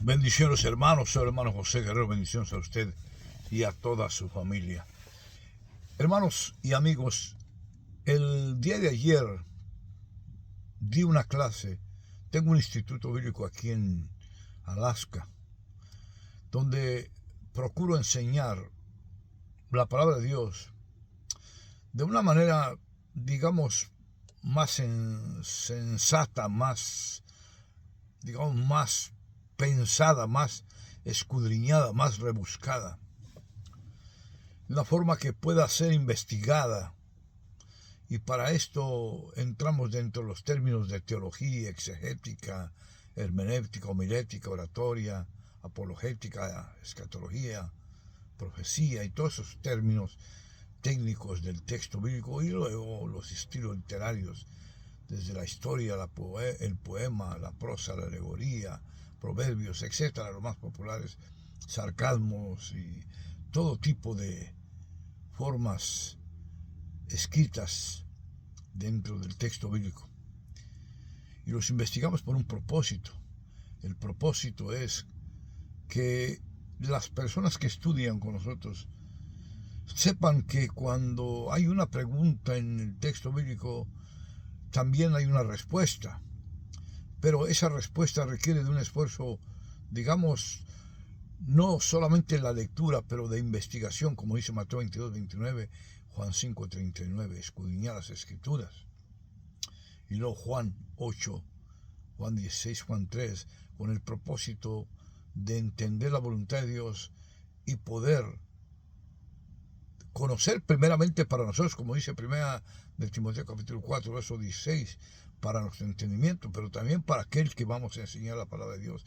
Bendiciones, hermanos. Soy el hermano José Guerrero. Bendiciones a usted y a toda su familia. Hermanos y amigos, el día de ayer di una clase. Tengo un instituto bíblico aquí en Alaska, donde procuro enseñar la palabra de Dios de una manera, digamos, más sensata, más, digamos, más pensada, más escudriñada, más rebuscada, de una forma que pueda ser investigada. Y para esto entramos dentro de los términos de teología, exegética, hermenéutica, homilética, oratoria, apologética, escatología, profecía y todos esos términos técnicos del texto bíblico, y luego los estilos literarios, desde la historia, el poema, la prosa, la alegoría, proverbios, etcétera, los más populares, sarcasmos y todo tipo de formas escritas dentro del texto bíblico. Y los investigamos por un propósito. El propósito es que las personas que estudian con nosotros sepan que cuando hay una pregunta en el texto bíblico, también hay una respuesta. Pero esa respuesta requiere de un esfuerzo, digamos, no solamente la lectura, pero de investigación, como dice Mateo 22:29, Juan 5:39, escudriñar las Escrituras. Y luego Juan 8, Juan 16, Juan 3, con el propósito de entender la voluntad de Dios y poder conocer primeramente para nosotros, como dice primera de Timoteo capítulo 4, verso 16, para nuestro entendimiento, pero también para aquel que vamos a enseñar la palabra de Dios.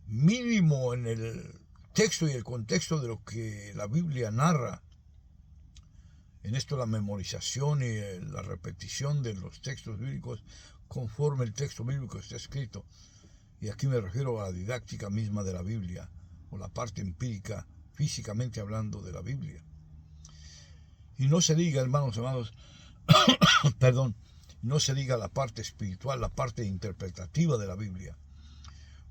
Mínimo en el texto y el contexto de lo que la Biblia narra. En esto la memorización y la repetición de los textos bíblicos conforme el texto bíblico está escrito. Y aquí me refiero a la didáctica misma de la Biblia, o la parte empírica, físicamente hablando, de la Biblia. Y no se diga, hermanos amados, perdón, no se diga la parte espiritual, la parte interpretativa de la Biblia.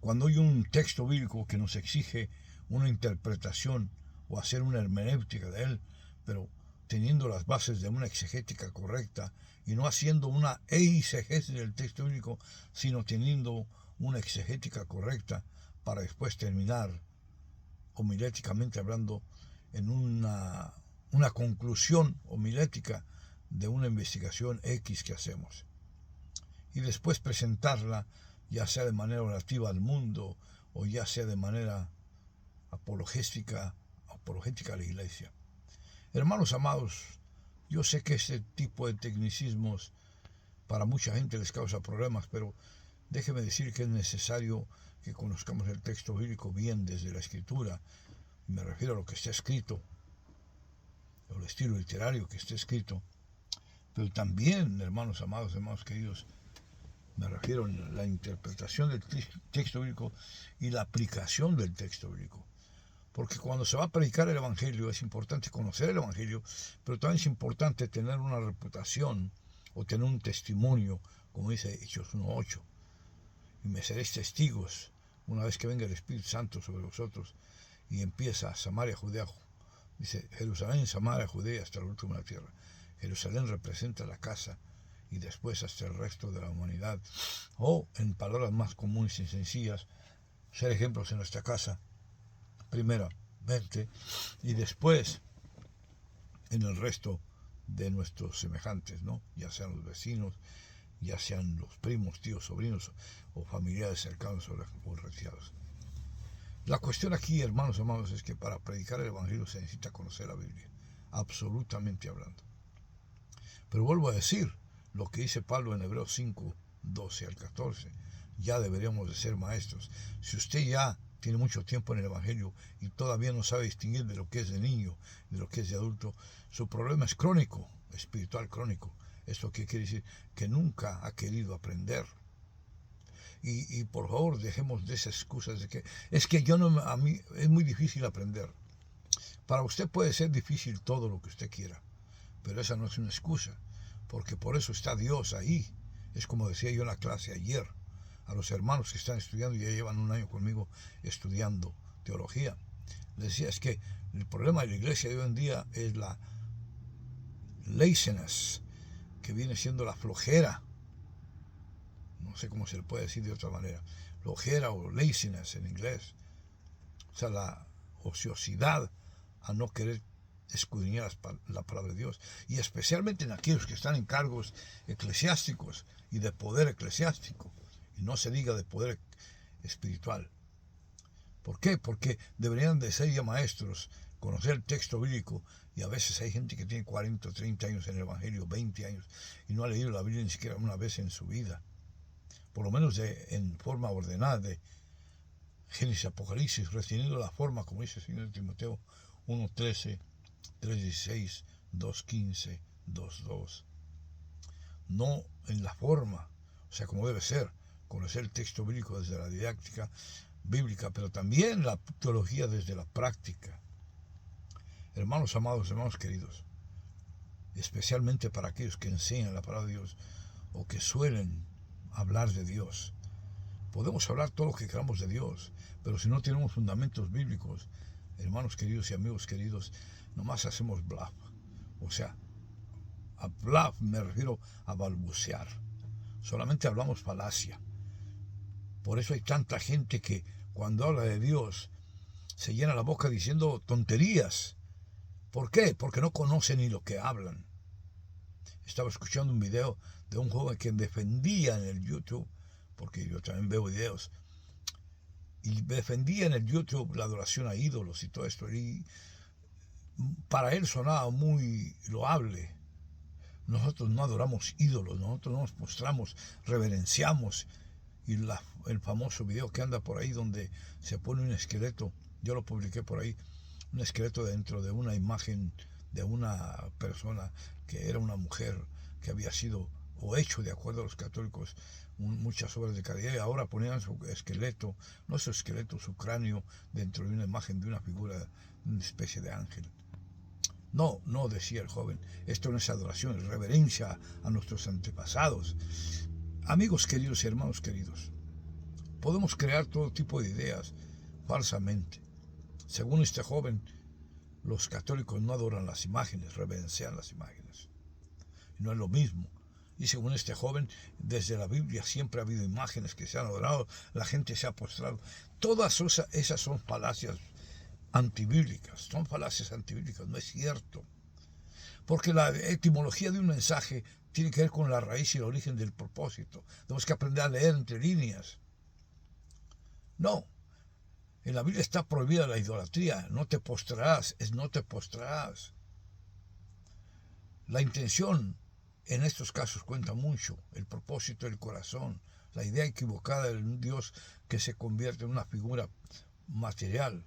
Cuando hay un texto bíblico que nos exige una interpretación o hacer una hermenéutica de él, pero teniendo las bases de una exegética correcta y no haciendo una eisegesis del texto bíblico, sino teniendo una exegética correcta para después terminar, homiléticamente hablando, en una conclusión homilética de una investigación X que hacemos. Y después presentarla, ya sea de manera orativa al mundo o ya sea de manera apologética a la iglesia. Hermanos amados, yo sé que este tipo de tecnicismos para mucha gente les causa problemas, pero déjeme decir que es necesario que conozcamos el texto bíblico bien desde la escritura. Me refiero a lo que está escrito, el estilo literario que está escrito, pero también, hermanos amados, hermanos queridos, me refiero a la interpretación del texto bíblico y la aplicación del texto bíblico. Porque cuando se va a predicar el Evangelio es importante conocer el Evangelio, pero también es importante tener una reputación o tener un testimonio, como dice Hechos 1:8. Y me seréis testigos una vez que venga el Espíritu Santo sobre vosotros. Y empieza Samaria, Judea, dice Jerusalén, Samaria, Judea, hasta el último de la tierra. Jerusalén representa la casa y después hasta el resto de la humanidad. O, en palabras más comunes y sencillas, ser ejemplos en nuestra casa, primeramente, y después en el resto de nuestros semejantes, ¿no? Ya sean los vecinos, ya sean los primos, tíos, sobrinos o familiares cercanos o retirados. La cuestión aquí, hermanos amados, es que para predicar el Evangelio se necesita conocer la Biblia, absolutamente hablando. Pero vuelvo a decir lo que dice Pablo en Hebreos 5:12-14. Ya deberíamos de ser maestros. Si usted ya tiene mucho tiempo en el Evangelio y todavía no sabe distinguir de lo que es de niño, de lo que es de adulto, su problema es crónico, espiritual crónico. ¿Esto qué quiere decir? Que nunca ha querido aprender. Y por favor, dejemos de esas excusas de que es que a mí es muy difícil aprender. Para usted puede ser difícil todo lo que usted quiera, pero esa no es una excusa, porque por eso está Dios ahí. Es como decía yo en la clase ayer, a los hermanos que están estudiando, ya llevan un año conmigo estudiando teología. Les decía, es que el problema de la iglesia de hoy en día es la laziness, que viene siendo la flojera. No sé cómo se le puede decir de otra manera. Flojera o laziness en inglés. O sea, la ociosidad a no querer escudriñar la palabra de Dios. Y especialmente en aquellos que están en cargos eclesiásticos y de poder eclesiástico. Y no se diga de poder espiritual. ¿Por qué? Porque deberían de ser ya maestros, conocer el texto bíblico, y a veces hay gente que tiene 40 o 30 años en el Evangelio, 20 años, y no ha leído la Biblia ni siquiera una vez en su vida. Por lo menos en forma ordenada, de Génesis, Apocalipsis, reteniendo la forma, como dice el Señor de Timoteo 1:13, 3:16, 2:15, 2:2. No en la forma, o sea, como debe ser, conocer el texto bíblico desde la didáctica bíblica, pero también la teología desde la práctica. Hermanos amados, hermanos queridos, especialmente para aquellos que enseñan la palabra de Dios o que suelen hablar de Dios. Podemos hablar todo lo que queramos de Dios, pero si no tenemos fundamentos bíblicos, hermanos queridos y amigos queridos, nomás hacemos bluff. O sea, a bluff me refiero a balbucear. Solamente hablamos falacia. Por eso hay tanta gente que cuando habla de Dios se llena la boca diciendo tonterías. ¿Por qué? Porque no conocen ni lo que hablan. Estaba escuchando un video de un joven que defendía en el YouTube, porque yo también veo videos, y defendía en el YouTube la adoración a ídolos y todo esto. Y para él sonaba muy loable. Nosotros no adoramos ídolos, nosotros nos postramos, reverenciamos. Y el famoso video que anda por ahí donde se pone un esqueleto, yo lo publiqué por ahí, un esqueleto dentro de una imagen de una persona que era una mujer que había sido o hecho, de acuerdo a los católicos, muchas obras de caridad, y ahora ponían su esqueleto, no su esqueleto, su cráneo, dentro de una imagen de una figura, una especie de ángel. No, no, decía el joven, esto no es adoración, es reverencia a nuestros antepasados. Amigos queridos y hermanos queridos, podemos crear todo tipo de ideas falsamente. Según este joven, los católicos no adoran las imágenes, reverencian las imágenes. No es lo mismo. Y según este joven, desde la Biblia siempre ha habido imágenes que se han adorado, la gente se ha postrado. Todas esas son falacias antibíblicas, no es cierto. Porque la etimología de un mensaje tiene que ver con la raíz y el origen del propósito. Tenemos que aprender a leer entre líneas. No, en la Biblia está prohibida la idolatría, no te postrarás, no te postrarás. La intención en estos casos cuenta mucho, el propósito del corazón, la idea equivocada de un Dios que se convierte en una figura material.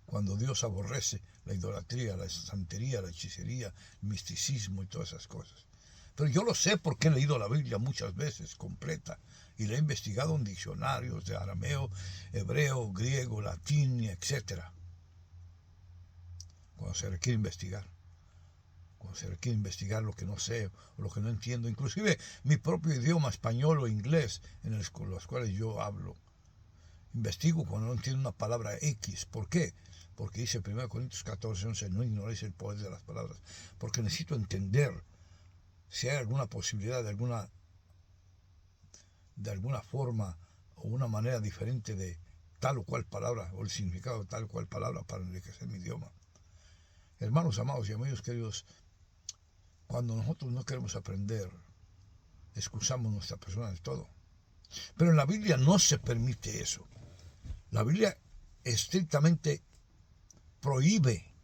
Cuando Dios aborrece la idolatría, la santería, la hechicería, el misticismo y todas esas cosas. Pero yo lo sé porque he leído la Biblia muchas veces completa y la he investigado en diccionarios de arameo, hebreo, griego, latín, etc. Cuando se requiere investigar. Cuando se requiere investigar lo que no sé o lo que no entiendo. Inclusive mi propio idioma español o inglés en los cuales yo hablo. Investigo cuando no entiendo una palabra X. ¿Por qué? Porque dice 1 Corintios 14:11, no ignoréis el poder de las palabras. Porque necesito entender si hay alguna posibilidad de alguna forma o una manera diferente de tal o cual palabra o el significado de tal o cual palabra para enriquecer mi idioma. Hermanos amados y amigos queridos, cuando nosotros no queremos aprender, excusamos nuestra persona del todo. Pero en la Biblia no se permite eso. La Biblia estrictamente prohíbe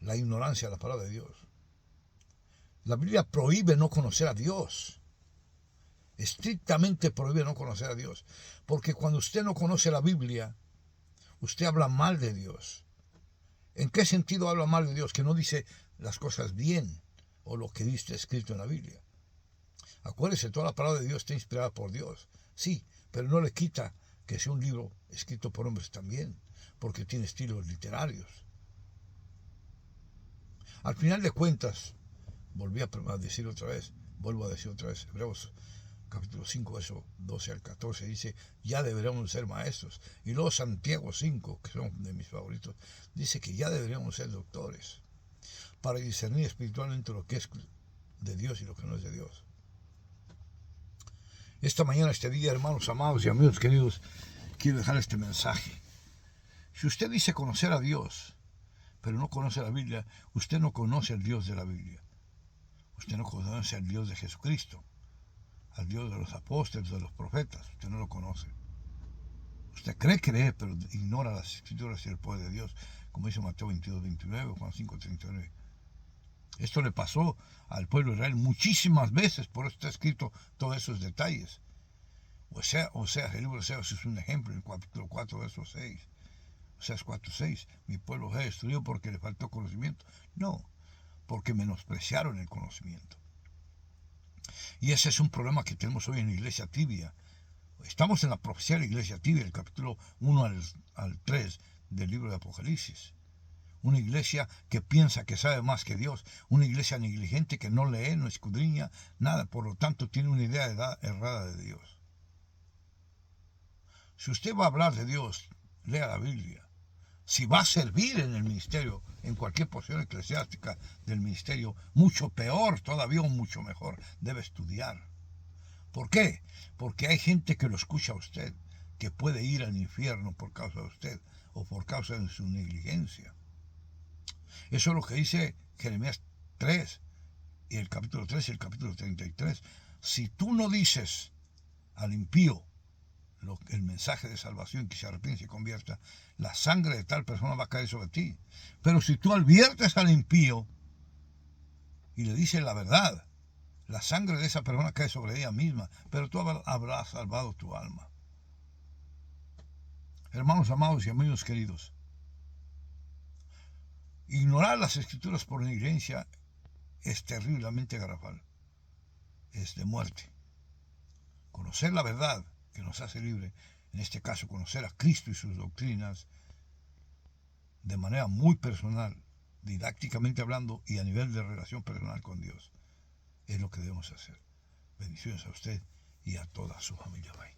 la ignorancia de la palabra de Dios. La Biblia prohíbe no conocer a Dios. Estrictamente prohíbe no conocer a Dios. Porque cuando usted no conoce la Biblia, usted habla mal de Dios. ¿En qué sentido habla mal de Dios? Que no dice las cosas bien o lo que dice escrito en la Biblia. Acuérdese, toda la palabra de Dios está inspirada por Dios. Sí, pero no le quita que sea un libro escrito por hombres también, porque tiene estilos literarios. Al final de cuentas, vuelvo a decir otra vez, Hebreos capítulo 5, verso 12 al 14, dice, ya deberíamos ser maestros. Y luego Santiago 5, que son de mis favoritos, dice que ya deberíamos ser doctores para discernir espiritualmente lo que es de Dios y lo que no es de Dios. Esta mañana, este día, hermanos amados y amigos queridos, quiero dejar este mensaje. Si usted dice conocer a Dios, pero no conoce la Biblia, usted no conoce al Dios de la Biblia. Usted no conoce al Dios de Jesucristo, al Dios de los apóstoles, de los profetas. Usted no lo conoce. Usted cree creer, pero ignora las Escrituras y el poder de Dios, como dice Mateo 22, 29, Juan 5, 39. Esto le pasó al pueblo de Israel muchísimas veces, por eso está escrito todos esos detalles. O sea, el libro de Oseas es un ejemplo, en el capítulo 4, verso 6. Oseas 4, 6. Mi pueblo fue destruido porque le faltó conocimiento. No, porque menospreciaron el conocimiento. Y ese es un problema que tenemos hoy en la iglesia tibia. Estamos en la profecía de la iglesia tibia, el capítulo 1 al 3 del libro de Apocalipsis. Una iglesia que piensa que sabe más que Dios. Una iglesia negligente que no lee, no escudriña nada. Por lo tanto, tiene una idea errada de Dios. Si usted va a hablar de Dios, lea la Biblia. Si va a servir en el ministerio, en cualquier posición eclesiástica del ministerio, mucho peor, todavía o mucho mejor, debe estudiar. ¿Por qué? Porque hay gente que lo escucha a usted, que puede ir al infierno por causa de usted o por causa de su negligencia. Eso es lo que dice Jeremías 3, y el capítulo 3 y el capítulo 33. Si tú no dices al impío el mensaje de salvación, que se arrepiente y se convierta, la sangre de tal persona va a caer sobre ti. Pero si tú adviertes al impío y le dices la verdad, la sangre de esa persona cae sobre ella misma, pero tú habrás salvado tu alma. Hermanos amados y amigos queridos, ignorar las Escrituras por negligencia es terriblemente garrafal, es de muerte. Conocer la verdad que nos hace libre, en este caso conocer a Cristo y sus doctrinas de manera muy personal, didácticamente hablando y a nivel de relación personal con Dios, es lo que debemos hacer. Bendiciones a usted y a toda su familia. Bye.